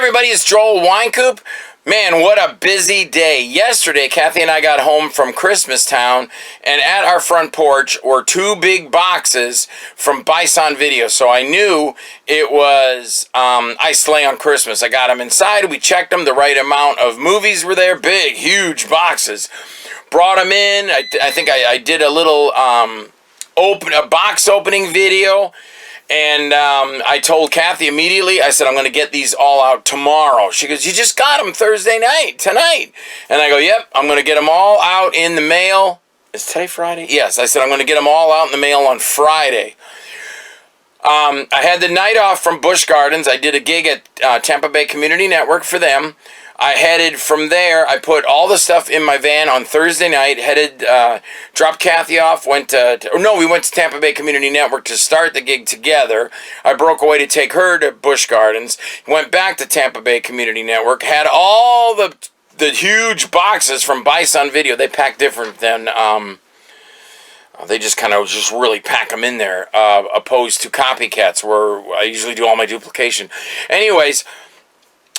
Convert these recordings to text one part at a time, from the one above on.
everybody, it's Joel Wynkoop. Man, what a busy day. Yesterday, Kathy and I got home from Christmastown, and at our front porch were two big boxes from Bison Video. So I knew it was I Slay on Christmas. I got them inside. We checked them. The right amount of movies were there. Big, huge boxes. Brought them in. I think I did a little a box opening video. And I told Kathy immediately, I said, I'm going to get these all out tomorrow. She goes, you just got them Thursday night, tonight. And I go, yep, I'm going to get them all out in the mail. Is today Friday? Yes, I said, I'm going to get them all out in the mail on Friday. I had the night off from Busch Gardens. I did a gig at Tampa Bay Community Network for them. I headed from there. I put all the stuff in my van on Thursday night, dropped Kathy off, we went to Tampa Bay Community Network to start the gig together. I broke away to take her to Busch Gardens, went back to Tampa Bay Community Network, had all the huge boxes from Bison Video. They pack different than, they just kind of just really pack them in there, opposed to Copycats, where I usually do all my duplication. Anyways,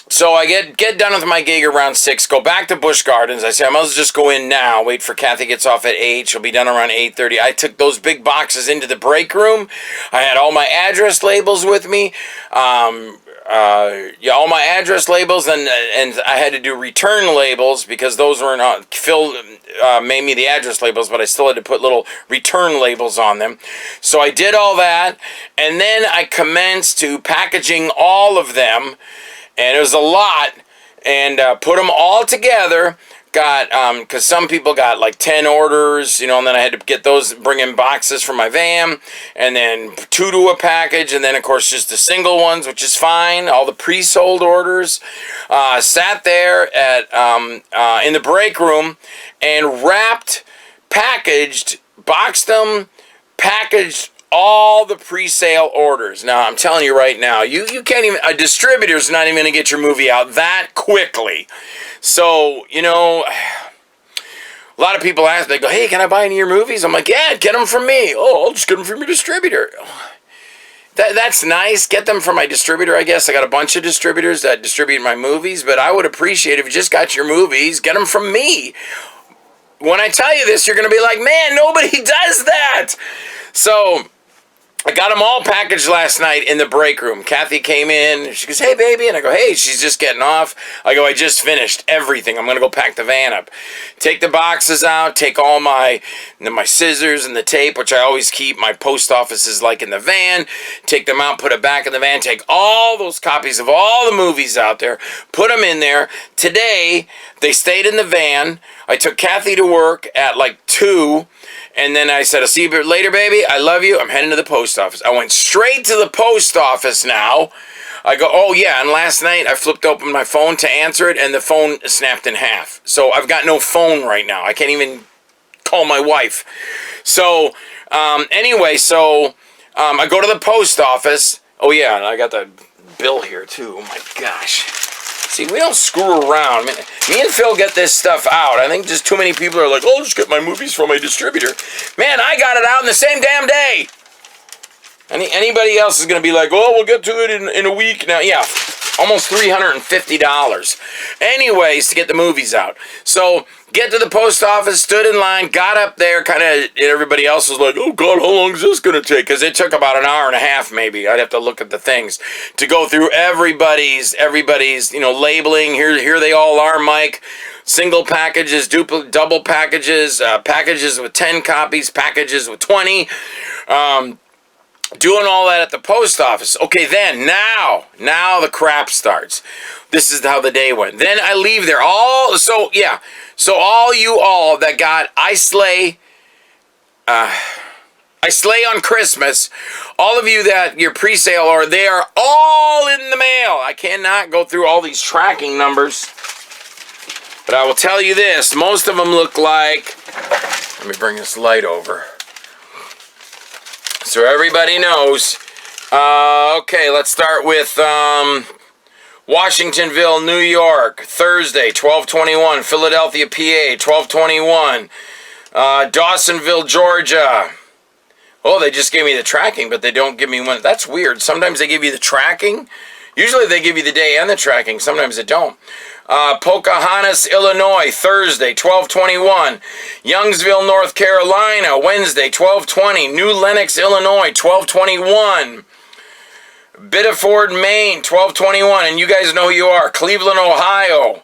so I get done with my gig around 6, go back to Busch Gardens. I say I must just go in now, wait for Kathy gets off at 8. She'll be done around 8:30. I took those big boxes into the break room. I had all my address labels with me. All my address labels, and I had to do return labels because those were not, Phil made me the address labels, but I still had to put little return labels on them. So I did all that, and then I commenced to packaging all of them. And it was a lot, and put them all together. Got, because some people got like 10 orders, and then I had to get those, bring in boxes from my van, and then 2 to a package, and then of course just the single ones, which is fine. All the pre-sold orders. Sat there at in the break room and wrapped, packaged, boxed them, packaged all the pre-sale orders. Now, I'm telling you right now, you can't even, a distributor's not even going to get your movie out that quickly. So, a lot of people ask, they go, hey, can I buy any of your movies? I'm like, yeah, get them from me. Oh, I'll just get them from your distributor. That's nice. Get them from my distributor, I guess. I got a bunch of distributors that distribute my movies, but I would appreciate if you just got your movies, get them from me. When I tell you this, you're going to be like, man, nobody does that. So I got them all packaged last night in the break room. Kathy came in. She goes, hey, baby. And I go, hey, she's just getting off. I go, I just finished everything. I'm going to go pack the van up. Take the boxes out. Take all my scissors and the tape, which I always keep. My post office is like in the van. Take them out, put it back in the van. Take all those copies of all the movies out there. Put them in there. Today, they stayed in the van. I took Kathy to work at like 2. And then I said, I'll see you later, baby. I love you. I'm heading to the post office. I went straight to the post office now. I go, oh, yeah. And last night I flipped open my phone to answer it, and the phone snapped in half. So I've got no phone right now. I can't even call my wife. So anyway, I go to the post office. Oh, yeah. And I got the bill here, too. Oh, my gosh. See, we don't screw around. Me and Phil get this stuff out. I think just too many people are like, oh, I'll just get my movies from my distributor. Man, I got it out in the same damn day. Anybody else is going to be like, oh, we'll get to it in a week. Now, yeah, almost $350. Anyways, to get the movies out. So, get to the post office, stood in line, got up there, kind of, everybody else was like, oh, God, how long is this going to take? Because it took about an hour and a half, maybe. I'd have to look at the things to go through everybody's, labeling. Here they all are, Mike. Single packages, double packages, packages with 10 copies, packages with 20. Doing all that at the post office. Okay, then, now the crap starts. This is how the day went. Then I leave there. So all you all that got I Slay on Christmas, all of you that your pre-sale are, they are all in the mail. I cannot go through all these tracking numbers, but I will tell you this. Most of them look like, let me bring this light over so everybody knows. Okay, let's start with Washingtonville, New York, Thursday, 12/21. Philadelphia, PA, 12/21. Dawsonville, Georgia. Oh, they just gave me the tracking, but they don't give me one. That's weird. Sometimes they give you the tracking. Usually they give you the day and the tracking. Sometimes they don't. Pocahontas, Illinois, Thursday, 12:21. Youngsville, North Carolina, Wednesday, 12:20. New Lenox, Illinois, 12:21. Biddeford, Maine, 12:21. And you guys know who you are. Cleveland, Ohio.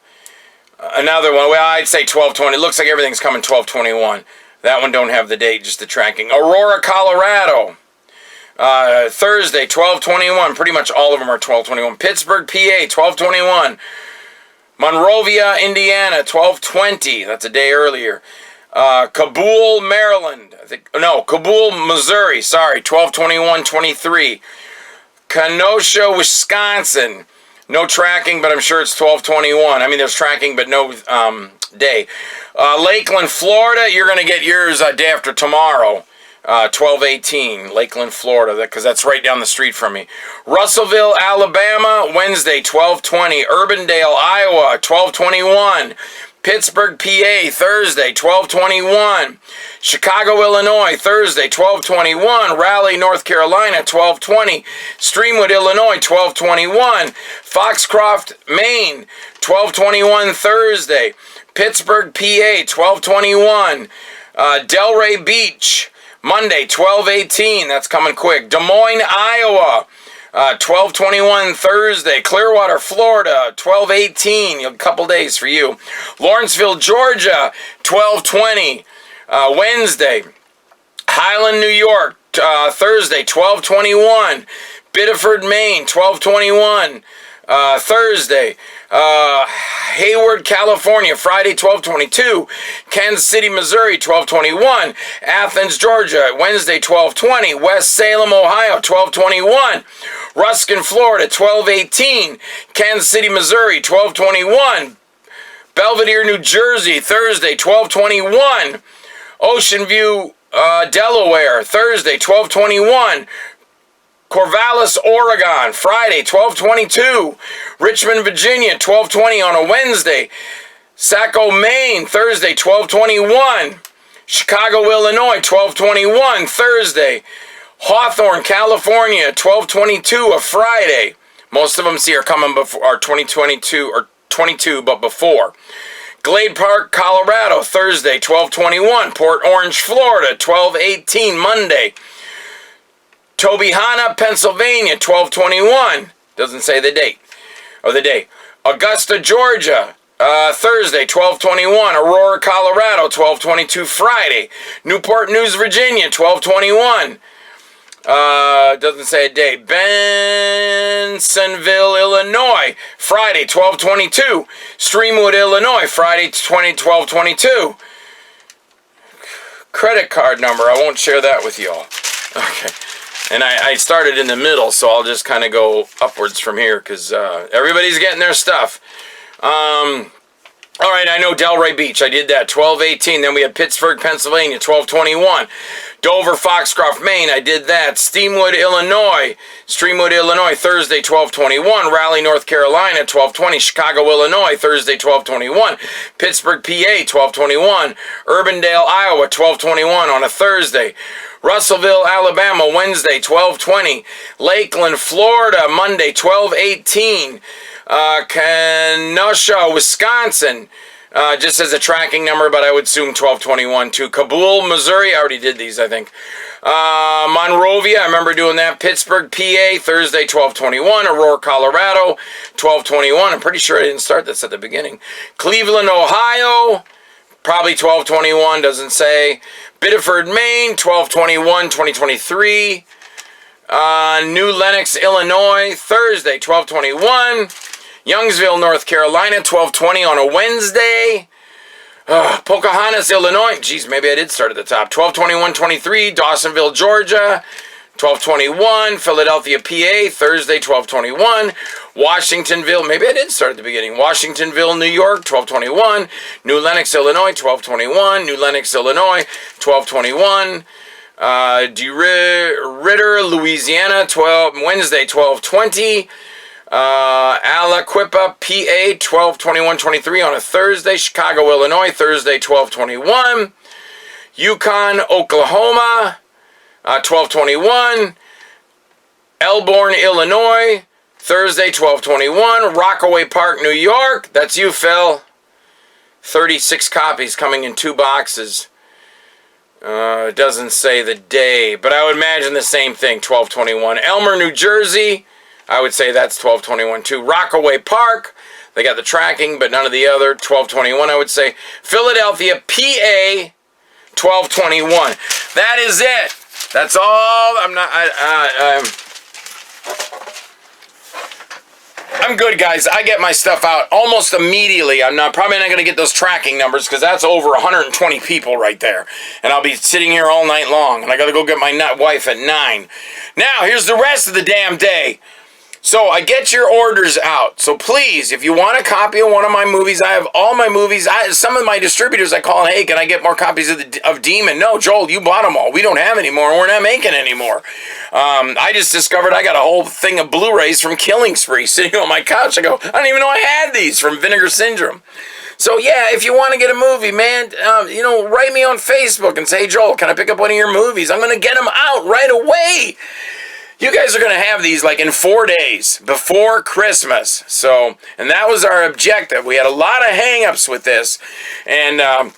Another one. Well, I'd say 12:20. It looks like everything's coming 12:21. That one don't have the date, just the tracking. Aurora, Colorado. Thursday, 12:21. Pretty much all of them are 12:21. Pittsburgh, PA, 12:21. Monrovia, Indiana, 12:20. That's a day earlier. Kabul, Maryland. Kabul, Missouri. Sorry, 12:21:23. Kenosha, Wisconsin. No tracking, but I'm sure it's 12:21. I mean, there's tracking, but no day. Lakeland, Florida. You're going to get yours day after tomorrow. 12:18, Lakeland, Florida, because that's right down the street from me. Russellville, Alabama, Wednesday, 12:20. Urbandale, Iowa, 12:21. Pittsburgh, PA, Thursday, 12:21. Chicago, Illinois, Thursday, 12:21. Raleigh, North Carolina, 12:20. Streamwood, Illinois, 12:21. Foxcroft, Maine, 12:21 Thursday. Pittsburgh, PA, 12:21. Delray Beach, Monday, 12:18. That's coming quick. Des Moines, Iowa, 12:21 Thursday. Clearwater, Florida, 12:18. A couple days for you. Lawrenceville, Georgia, 12:20 Wednesday. Highland, New York, Thursday, 12:21. Biddeford, Maine, 12:21 Thursday. Hayward, California, Friday, 12:22. Kansas City, Missouri, 12:21. Athens, Georgia, Wednesday, 12:20. West Salem, Ohio, 12:21. Ruskin, Florida, 12:18. Kansas City, Missouri, 12:21. Belvedere, New Jersey, Thursday, 12:21. Ocean View, Delaware, Thursday, 12:21. Corvallis, Oregon, Friday, 12:22. Richmond, Virginia, 12:20 on a Wednesday. Saco, Maine, Thursday, 12:21. Chicago, Illinois, 12:21 Thursday. Hawthorne, California, 12:22 a Friday. Most of them see are coming before, are 2022 or 22, but before. Glade Park, Colorado, Thursday, 12:21. Port Orange, Florida, 12:18 Monday. Tobyhanna, Pennsylvania, 12:21. Doesn't say the date or the day. Augusta, Georgia, Thursday, 12:21. Aurora, Colorado, 12:22 Friday. Newport News, Virginia, 12:21. Doesn't say a date. Bensonville, Illinois, Friday, 12:22. Streamwood, Illinois, Friday, 12:22. Credit card number. I won't share that with y'all. Okay. And I started in the middle, so I'll just kind of go upwards from here because everybody's getting their stuff. All right, I know Delray Beach. I did that, 12:18. Then we had Pittsburgh, Pennsylvania, 12:21. Dover, Foxcroft, Maine. I did that. Streamwood, Illinois, Thursday, 12:21. Raleigh, North Carolina, 12:20. Chicago, Illinois, Thursday, 12:21. Pittsburgh, PA, 12:21. Urbandale, Iowa, 12:21 on a Thursday. Russellville, Alabama, Wednesday, 12:20. Lakeland, Florida, Monday, 12:18. Kenosha, Wisconsin, just as a tracking number, but I would assume 12:21 too. Kabul, Missouri, I already did these, I think. Monrovia, I remember doing that. Pittsburgh, PA, Thursday, 12:21. Aurora, Colorado, 12:21. I'm pretty sure I didn't start this at the beginning. Cleveland, Ohio, probably 12:21, doesn't say. Biddeford, Maine, 12/21, 2023. New Lenox, Illinois, Thursday, 12/21. Youngsville, North Carolina, 12/20 on a Wednesday. Pocahontas, Illinois. Geez, maybe I did start at the top. 12/21/23. Dawsonville, Georgia, 12/21. Philadelphia, PA, Thursday, 12/21. Washingtonville, maybe I did start at the beginning. Washingtonville, New York, 12/21. New Lenox, Illinois, 12/21. New Lenox, Illinois, 12/21. DeRidder, Louisiana, Wednesday, 12/20. Aliquippa, PA, 12/21/23 on a Thursday. Chicago, Illinois, Thursday, 12/21. Yukon, Oklahoma, 12/21. Elborn, Illinois, Thursday, 12/21, Rockaway Park, New York. That's you, Phil. 36 copies coming in 2 boxes. It doesn't say the day, but I would imagine the same thing, 12/21. Elmer, New Jersey. I would say that's 12/21 too. Rockaway Park. They got the tracking, but none of the other. 12/21, I would say. Philadelphia, PA, 12/21. That is it. That's all. I'm good, guys. I get my stuff out almost immediately. I'm probably not going to get those tracking numbers because that's over 120 people right there. And I'll be sitting here all night long. And I got to go get my wife at 9. Now, here's the rest of the damn day. So I get your orders out. So please, if you want a copy of one of my movies, I have all my movies. Some of my distributors I call and, hey, can I get more copies of Demon? No, Joel, you bought them all. We don't have any more. We're not making any more. I just discovered I got a whole thing of Blu-rays from Killing Spree sitting on my couch. I go, I don't even know I had these from Vinegar Syndrome. So yeah, if you want to get a movie, man, write me on Facebook and say, hey, Joel, can I pick up one of your movies? I'm going to get them out right away. You guys are going to have these like in 4 days before Christmas. So, and that was our objective. We had a lot of hang-ups with this. And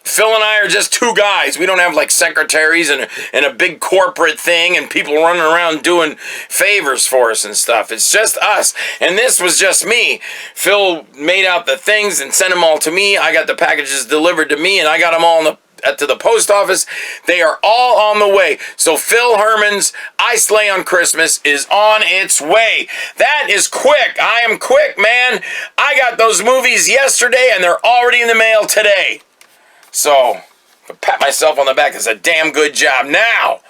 Phil and I are just 2 guys. We don't have like secretaries and a big corporate thing and people running around doing favors for us and stuff. It's just us. And this was just me. Phil made out the things and sent them all to me. I got the packages delivered to me and I got them all to the post office. They are all on the way. So Phil Herman's I Slay on Christmas is on its way. That is quick. I am quick, man. I got those movies yesterday and they're already in the mail today. So, I pat myself on the back. It's a damn good job. Now,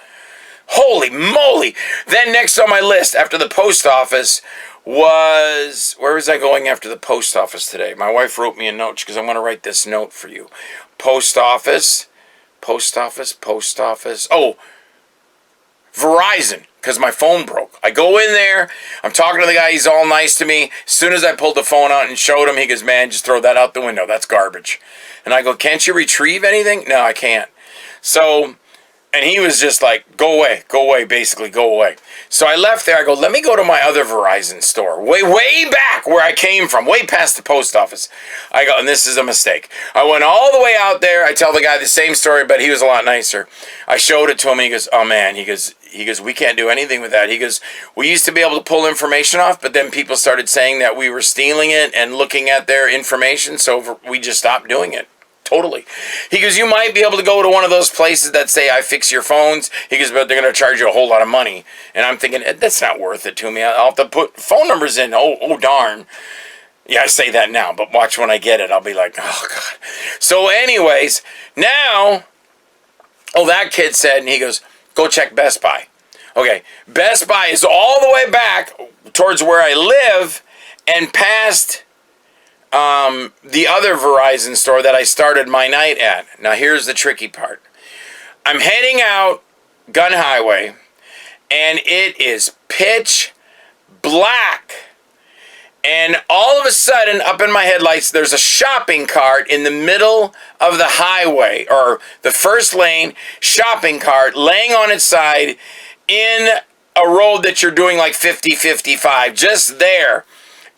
holy moly. Then next on my list after the post office was, where was I going after the post office today? My wife wrote me a note because I'm going to write this note for you. Post office. Oh, Verizon, because my phone broke. I go in there. I'm talking to the guy. He's all nice to me. As soon as I pulled the phone out and showed him, he goes, man, just throw that out the window. That's garbage. And I go, can't you retrieve anything? No, I can't. So, and he was just like, go away, basically, go away. So I left there. I go, let me go to my other Verizon store. Way back where I came from, way past the post office. I go, and this is a mistake. I went all the way out there. I tell the guy the same story, but he was a lot nicer. I showed it to him. And he goes, oh, man. He goes, we can't do anything with that. He goes, we used to be able to pull information off, but then people started saying that we were stealing it and looking at their information, so we just stopped doing it. Totally. He goes, you might be able to go to one of those places that say, I fix your phones. He goes, but they're going to charge you a whole lot of money. And I'm thinking, that's not worth it to me. I'll have to put phone numbers in. Oh, darn. Yeah, I say that now, but watch when I get it. I'll be like, oh, God. So anyways, now, that kid said, and he goes, go check Best Buy. Okay, Best Buy is all the way back towards where I live and past the other Verizon store that I started my night at. Now, here's the tricky part. I'm heading out Gun Highway, and it is pitch black. And all of a sudden, up in my headlights, there's a shopping cart in the middle of the highway, or the first lane shopping cart laying on its side in a road that you're doing like 50-55, just there.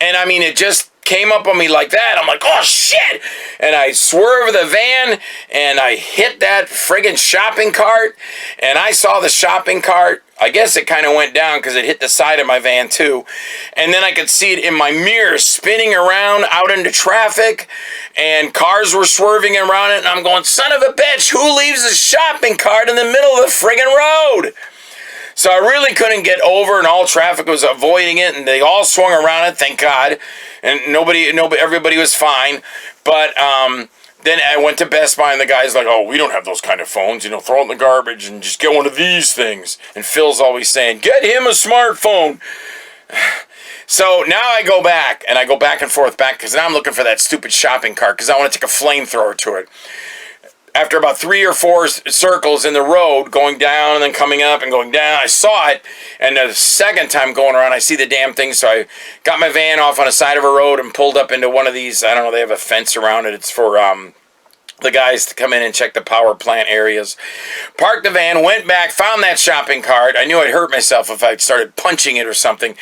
And I mean, it just came up on me like that. I'm like, oh shit! And I swerve the van and I hit that friggin' shopping cart. And I saw the shopping cart. I guess it kind of went down because it hit the side of my van too. And then I could see it in my mirror spinning around out into traffic. And cars were swerving around it. And I'm going, son of a bitch, who leaves a shopping cart in the middle of the friggin' road? So I really couldn't get over, and all traffic was avoiding it, and they all swung around it, thank God, and everybody was fine. But then I went to Best Buy, and the guy's like, oh, we don't have those kind of phones, throw it in the garbage and just get one of these things. And Phil's always saying, get him a smartphone. So now I go back and forth because now I'm looking for that stupid shopping cart because I want to take a flamethrower to it. After about 3 or 4 circles in the road, going down and then coming up and going down, I saw it. And the second time going around, I see the damn thing. So I got my van off on the side of a road and pulled up into one of these. I don't know, they have a fence around it. It's for the guys to come in and check the power plant areas. Parked the van, went back, found that shopping cart. I knew I'd hurt myself if I started punching it or something.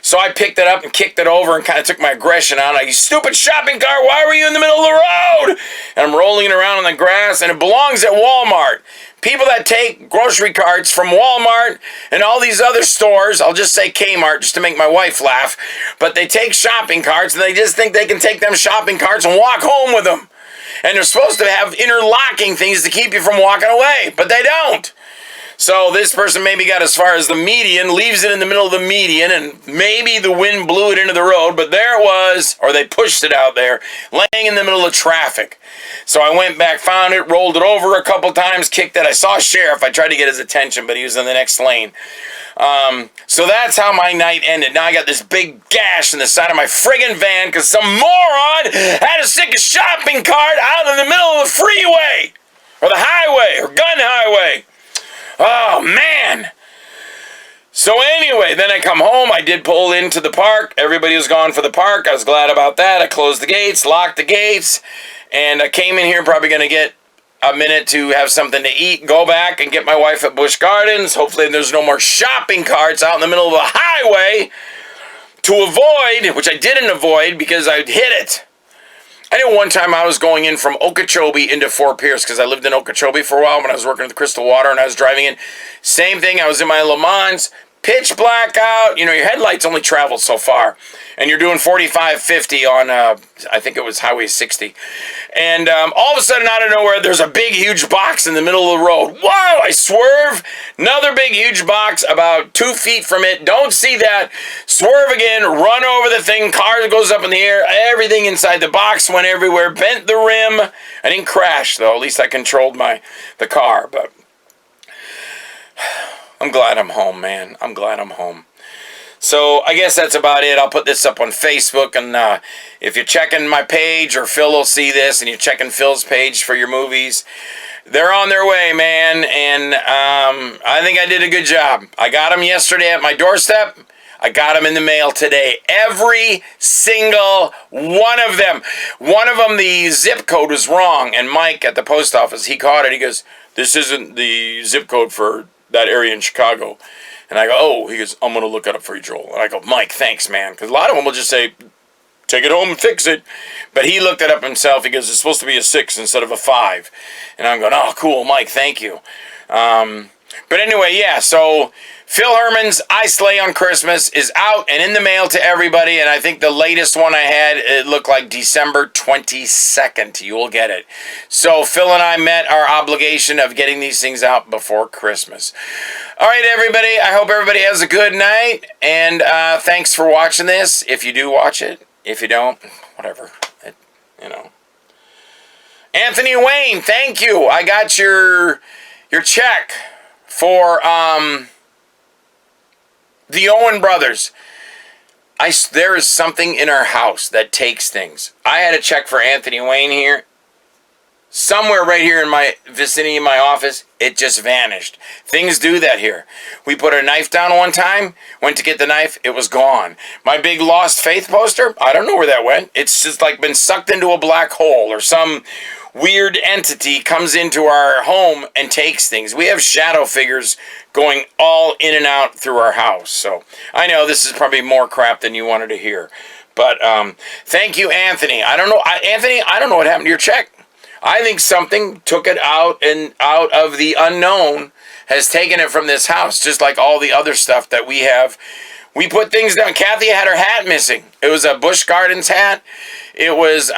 So I picked it up and kicked it over and kind of took my aggression on it. You stupid shopping cart, why were you in the middle of the road? And I'm rolling it around on the grass, and it belongs at Walmart. People that take grocery carts from Walmart and all these other stores, I'll just say Kmart just to make my wife laugh, but they take shopping carts and they just think they can take them shopping carts and walk home with them. And they're supposed to have interlocking things to keep you from walking away, but they don't. So this person maybe got as far as the median, leaves it in the middle of the median, and maybe the wind blew it into the road, but there it was, or they pushed it out there, laying in the middle of traffic. So I went back, found it, rolled it over a couple times, kicked it. I saw a sheriff. I tried to get his attention, but he was in the next lane. So that's how my night ended. Now I got this big gash in the side of my friggin' van because some moron had to stick a shopping cart out in the middle of the freeway, or the highway, or gun highway. Oh, man. So anyway, then I come home. I did pull into the park. Everybody was gone for the park. I was glad about that. I closed the gates, locked the gates, and I came in here probably going to get a minute to have something to eat, go back and get my wife at Busch Gardens. Hopefully there's no more shopping carts out in the middle of the highway to avoid, which I didn't avoid because I hit it. I know one time I was going in from Okeechobee into Fort Pierce because I lived in Okeechobee for a while when I was working at the Crystal Water and I was driving in. Same thing, I was in my Le Mans, pitch black out. You know, your headlights only travel so far. And you're doing 45, 50 on, I think it was Highway 60. And all of a sudden, out of nowhere, there's a big, huge box in the middle of the road. Whoa, I swerve. Another big, huge box about 2 feet from it. Don't see that. Swerve again, run over the thing. Car goes up in the air. Everything inside the box went everywhere. Bent the rim. I didn't crash, though. At least I controlled the car. But I'm glad I'm home, man. I'm glad I'm home. So I guess that's about it. I'll put this up on Facebook, and if you're checking my page, or Phil will see this, and you're checking Phil's page for your movies, they're on their way, man, and I think I did a good job. I got them yesterday at my doorstep. I got them in the mail today. Every single one of them. One of them, the zip code was wrong, and Mike at the post office, he caught it. He goes, "This isn't the zip code for that area in Chicago." And I go, "Oh," he goes, "I'm going to look it up for you, Joel." And I go, "Mike, thanks, man." Because a lot of them will just say, "Take it home and fix it." But he looked it up himself. He goes, "It's supposed to be a 6 instead of a 5. And I'm going, "Oh, cool, Mike, thank you." But anyway, yeah, so Phil Herman's I Slay on Christmas is out and in the mail to everybody, and I think the latest one I had, it looked like December 22nd. You will get it. So Phil and I met our obligation of getting these things out before Christmas. All right, everybody, I hope everybody has a good night, and thanks for watching this, if you do watch it. If you don't, whatever, you know. Anthony Wayne, thank you. I got your check for the Owen brothers. There is something in our house that takes things. I had a check for Anthony Wayne here. Somewhere right here in my vicinity in my office, it just vanished. Things do that here. We put a knife down one time, went to get the knife, it was gone. My big Lost Faith poster, I don't know where that went. It's just like been sucked into a black hole, or some weird entity comes into our home and takes things. We have shadow figures going all in and out through our house. So I know this is probably more crap than you wanted to hear. But thank you, Anthony. Anthony, I don't know what happened to your check. I think something took it out of the unknown, has taken it from this house, just like all the other stuff that we have. We put things down. Kathy had her hat missing. It was a Busch Gardens hat. It was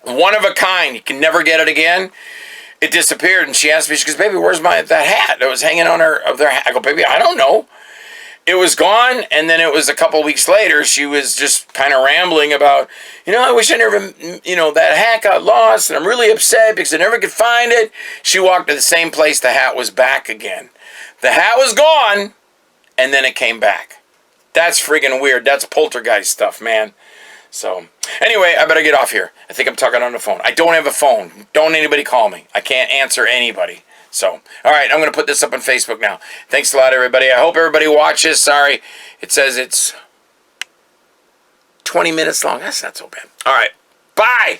one of a kind. You can never get it again. It disappeared, and she asked me, she goes, "Baby, where's that hat that was hanging on their hat?" I go, "Baby, I don't know." It was gone, and then it was a couple weeks later, she was just kind of rambling about, "I wish I never, that hat got lost, and I'm really upset because I never could find it." She walked to the same place, the hat was back again. The hat was gone, and then it came back. That's friggin' weird. That's poltergeist stuff, man. So, anyway, I better get off here. I think I'm talking on the phone. I don't have a phone. Don't anybody call me. I can't answer anybody. So, all right, I'm going to put this up on Facebook now. Thanks a lot, everybody. I hope everybody watches. Sorry, it says it's 20 minutes long. That's not so bad. All right, bye.